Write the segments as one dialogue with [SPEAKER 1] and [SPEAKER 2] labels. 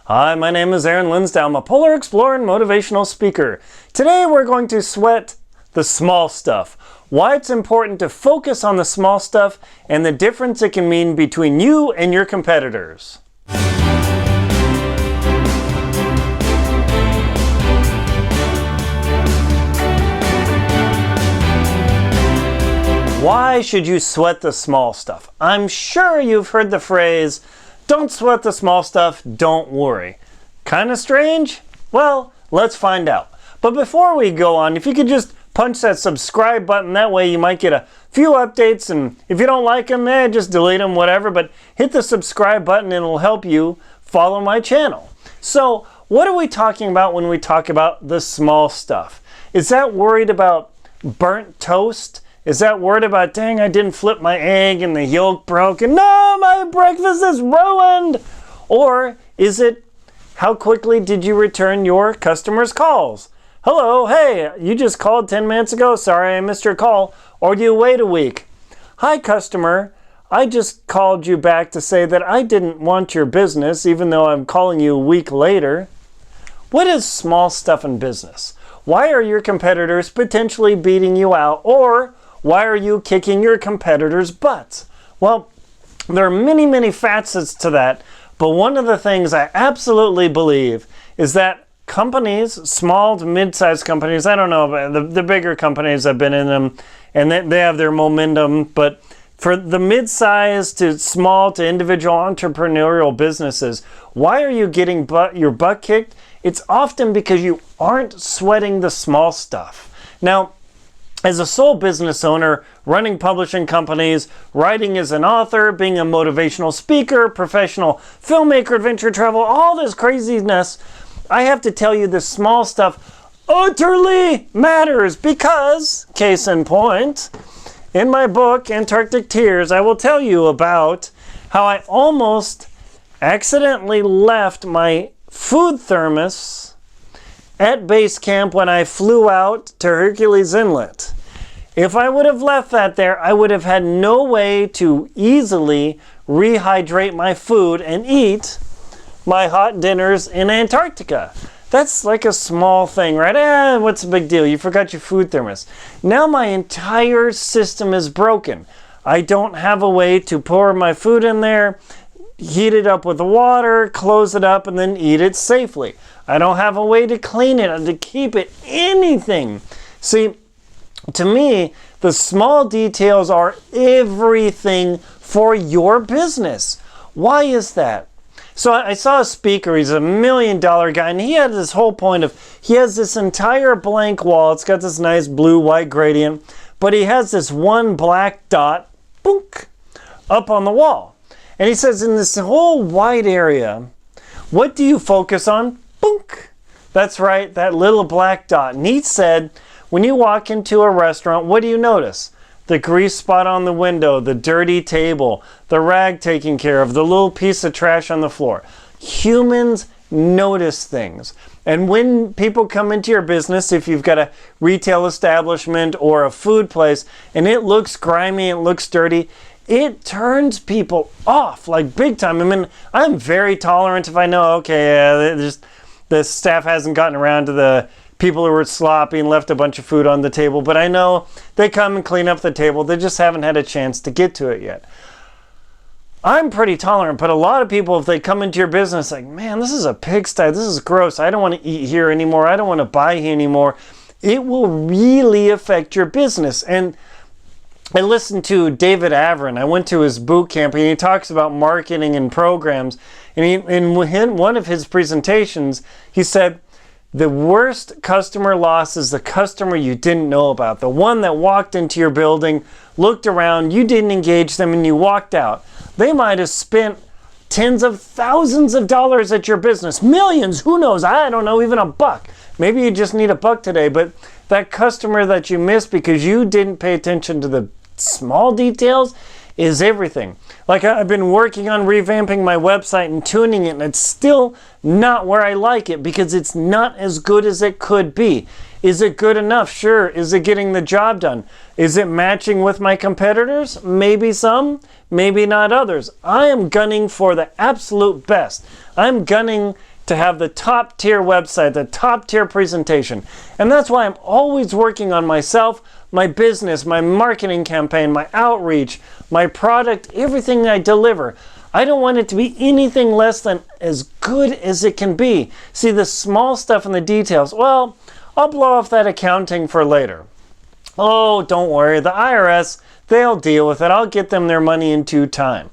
[SPEAKER 1] Hi, my name is Linsdau. I'm a polar explorer and motivational speaker. Today we're going to sweat the small stuff. Why it's important to focus on the small stuff and the difference it can mean between you and your competitors. Why should you sweat the small stuff? I'm sure you've heard the phrase, don't sweat the small stuff, don't worry. Kind of strange? Well, let's find out. But before we go on, if you could just punch that subscribe button, that way you might get a few updates, and if you don't like them, just delete them, whatever, but hit the subscribe button and it'll help you follow my channel. So, what are we talking about when we talk about the small stuff? Is that worried about burnt toast? Is that worried about, dang, I didn't flip my egg and the yolk broke and no, my breakfast is ruined? Or is it, how quickly did you return your customers' calls? Hello, hey, you just called 10 minutes ago. Sorry, I missed your call. Or do you wait a week? Hi, customer. I just called you back to say that I didn't want your business, even though I'm calling you a week later. What is small stuff in business? Why are your competitors potentially beating you out? Or why are you kicking your competitors' butts? Well, there are many, many facets to that, but one of the things I absolutely believe is that companies, small to mid-sized companies, I don't know, but the bigger companies, I've been in them, and they have their momentum, but for the mid-sized to small to individual entrepreneurial businesses, why are you getting your butt kicked? It's often because you aren't sweating the small stuff. Now, as a sole business owner, running publishing companies, writing as an author, being a motivational speaker, professional filmmaker, adventure travel, all this craziness, I have to tell you the small stuff utterly matters because, case in point, in my book, Antarctic Tears, I will tell you about how I almost accidentally left my food thermos at base camp when I flew out to Hercules Inlet. If I would have left that there, I would have had no way to easily rehydrate my food and eat my hot dinners in Antarctica. That's like a small thing, right? What's the big deal? You forgot your food thermos. Now my entire system is broken. I don't have a way to pour my food in there, heat it up with the water, close it up, and then eat it safely. I don't have a way to clean it, to keep it, anything. See, to me, the small details are everything for your business. Why is that? So I saw a speaker, he's $1 million guy, and he had this whole point of, he has this entire blank wall, it's got this nice blue-white gradient, but he has this one black dot, boonk, up on the wall. And he says, in this whole white area, what do you focus on? Boonk. That's right, that little black dot. And he said, when you walk into a restaurant, what do you notice? The grease spot on the window, the dirty table, the rag taken care of, the little piece of trash on the floor. Humans notice things. And when people come into your business, if you've got a retail establishment or a food place, and it looks grimy, it looks dirty, it turns people off, like big time. I mean, I'm very tolerant if I know, okay, the staff hasn't gotten around to the people who were sloppy and left a bunch of food on the table, but I know they come and clean up the table. They just haven't had a chance to get to it yet. I'm pretty tolerant, but a lot of people, if they come into your business like, man, this is a pigsty, this is gross, I don't want to eat here anymore, I don't want to buy here anymore, it will really affect your business. And I listened to David Averin. I went to his boot camp, and he talks about marketing and programs. And in one of his presentations, he said, the worst customer loss is the customer you didn't know about. The one that walked into your building, looked around, you didn't engage them, and you walked out. They might have spent tens of thousands of dollars at your business. Millions, who knows? I don't know, even $1. Maybe you just need $1 today, but that customer that you missed because you didn't pay attention to the small details is everything. Like, I've been working on revamping my website and tuning it, and it's still not where I like it because it's not as good as it could be. Is it good enough? Sure. Is it getting the job done? Is it matching with my competitors? Maybe some, maybe not others. I am gunning for the absolute best. I'm gunning to have the top tier website, the top tier presentation. And that's why I'm always working on myself, my business, my marketing campaign, my outreach, my product, everything I deliver. I don't want it to be anything less than as good as it can be. See, the small stuff and the details, well, I'll blow off that accounting for later. Oh, don't worry, the IRS, they'll deal with it. I'll get them their money in due time.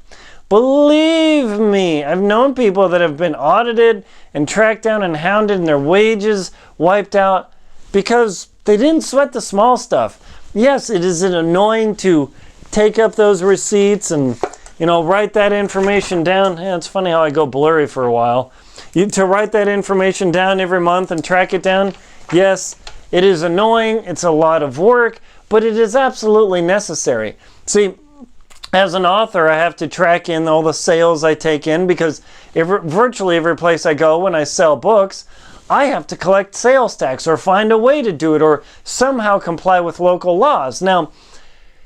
[SPEAKER 1] Believe me, I've known people that have been audited and tracked down and hounded and their wages wiped out because they didn't sweat the small stuff. Yes, it is annoying to take up those receipts and, write that information down. Yeah, it's funny how I go blurry for a while. To write that information down every month and track it down, yes, it is annoying. It's a lot of work, but it is absolutely necessary. See, as an author, I have to track in all the sales I take in because virtually every place I go when I sell books, I have to collect sales tax or find a way to do it or somehow comply with local laws. Now,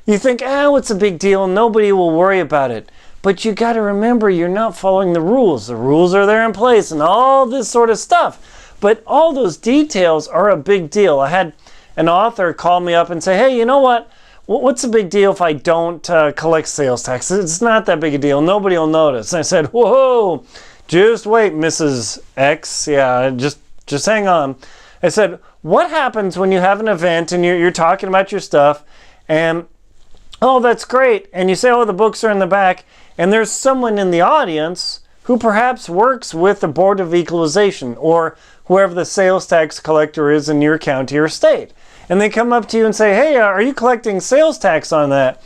[SPEAKER 1] you think, what's a big deal? Nobody will worry about it. But you got to remember, you're not following the rules. The rules are there in place and all this sort of stuff. But all those details are a big deal. I had an author call me up and say, hey, you know what? What's the big deal if I don't collect sales tax? It's not that big a deal. Nobody will notice. And I said, whoa, just wait, Mrs. X. Yeah, just hang on. I said, what happens when you have an event and you're talking about your stuff and, oh, that's great. And you say, oh, the books are in the back. And there's someone in the audience who perhaps works with the Board of Equalization or whoever the sales tax collector is in your county or state. And they come up to you and say, hey, are you collecting sales tax on that?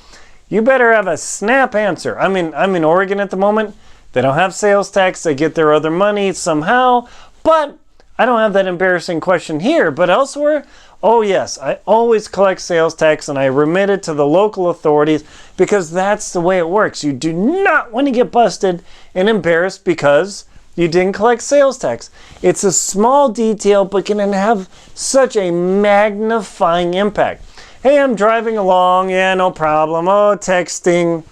[SPEAKER 1] You better have a snap answer. I'm in Oregon at the moment. They don't have sales tax. They get their other money somehow. But I don't have that embarrassing question here. But elsewhere, oh yes, I always collect sales tax and I remit it to the local authorities because that's the way it works. You do not want to get busted and embarrassed because you didn't collect sales tax. It's a small detail, but can have such a magnifying impact. Hey, I'm driving along. Yeah, no problem. Oh, texting.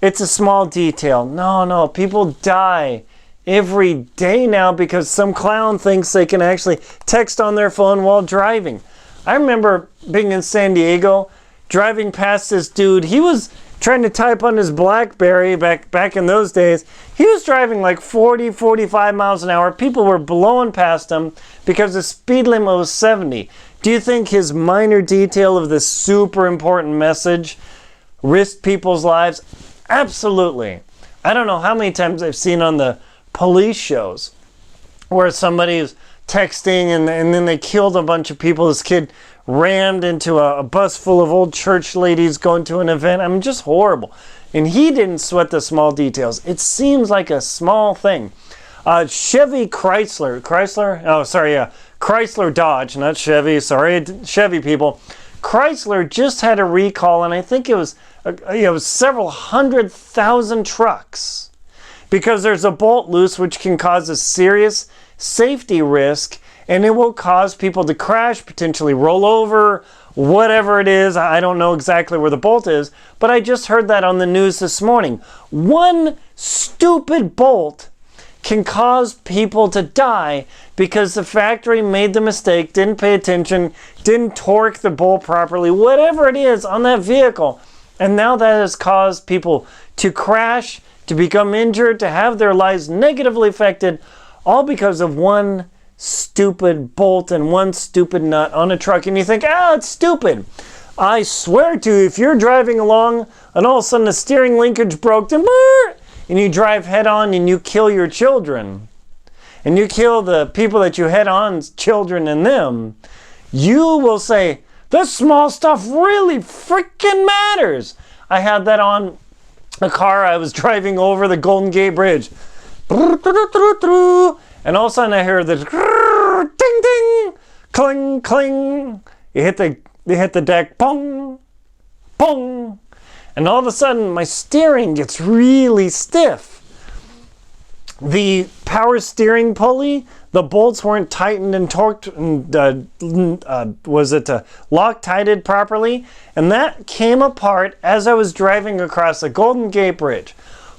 [SPEAKER 1] It's a small detail. No, people die every day now because some clown thinks they can actually text on their phone while driving. I remember being in San Diego, driving past this dude. He was trying to type on his BlackBerry back in those days. He was driving like 40, 45 miles an hour. People were blowing past him because the speed limit was 70. Do you think his minor detail of this super important message risked people's lives? Absolutely. I don't know how many times I've seen on the police shows where somebody is texting and then they killed a bunch of people. This kid rammed into a bus full of old church ladies going to an event. Just horrible. And he didn't sweat the small details. It seems like a small thing. Chevy Chrysler, Chrysler Dodge, not Chevy, sorry, Chevy people. Chrysler just had a recall, and I think it was several 100,000 trucks because there's a bolt loose which can cause a serious safety risk, and it will cause people to crash, potentially roll over, whatever it is. I don't know exactly where the bolt is, but I just heard that on the news this morning. One stupid bolt can cause people to die because the factory made the mistake, didn't pay attention, didn't torque the bolt properly, whatever it is on that vehicle. And now that has caused people to crash, to become injured, to have their lives negatively affected, all because of one stupid bolt and one stupid nut on a truck. And you think, it's stupid. I swear to you, if you're driving along and all of a sudden the steering linkage broke, and you drive head on and you kill your children, and you kill the people that you head on, children and them, you will say, this small stuff really freaking matters. I had that on a car. I was driving over the Golden Gate Bridge. And all of a sudden I hear this ding ding, cling cling. You hit the deck, pong, pong. And all of a sudden my steering gets really stiff. The power steering pulley, the bolts weren't tightened and torqued and Loctited properly, and that came apart as I was driving across the Golden Gate Bridge.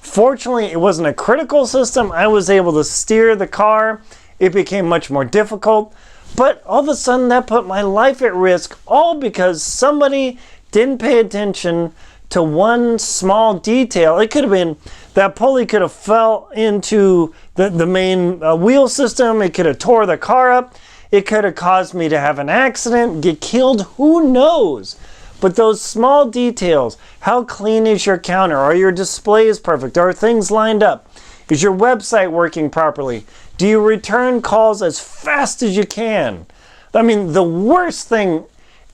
[SPEAKER 1] Fortunately, it wasn't a critical system. I was able to steer the car. It became much more difficult. But all of a sudden, that put my life at risk, all because somebody didn't pay attention to one small detail. It could have been that pulley could have fell into the main wheel system. It could have tore the car up. It could have caused me to have an accident, get killed. Who knows? But those small details, how clean is your counter? Are your displays perfect? Are things lined up? Is your website working properly? Do you return calls as fast as you can? I mean, the worst thing,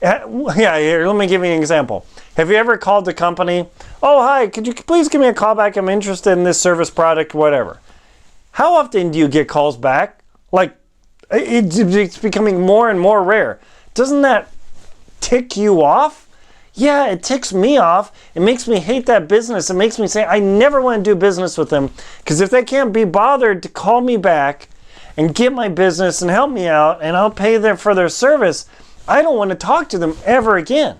[SPEAKER 1] here, let me give you an example. Have you ever called the company? Oh, hi, could you please give me a call back? I'm interested in this service, product, whatever. How often do you get calls back? Like, it's becoming more and more rare. Doesn't that tick you off? Yeah, it ticks me off. It makes me hate that business. It makes me say, I never want to do business with them, because if they can't be bothered to call me back and get my business and help me out, and I'll pay them for their service, I don't want to talk to them ever again.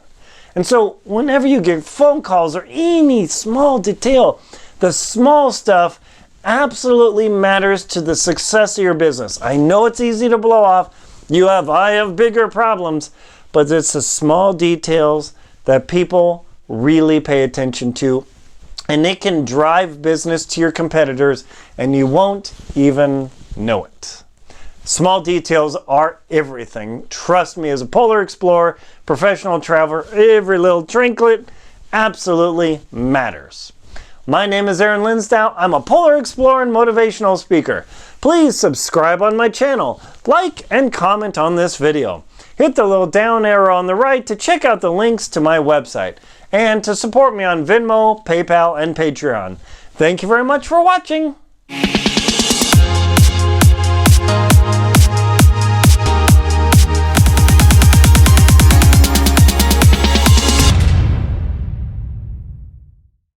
[SPEAKER 1] And so whenever you get phone calls or any small detail, the small stuff absolutely matters to the success of your business. I know it's easy to blow off. I have bigger problems, but it's the small details that people really pay attention to, and it can drive business to your competitors, and you won't even know it. Small details are everything. Trust me, as a polar explorer, professional traveler, every little trinket absolutely matters. My name is Aaron Linsdau. I'm a polar explorer and motivational speaker. Please subscribe on my channel, like and comment on this video. Hit the little down arrow on the right to check out the links to my website and to support me on Venmo, PayPal, and Patreon. Thank you very much for watching.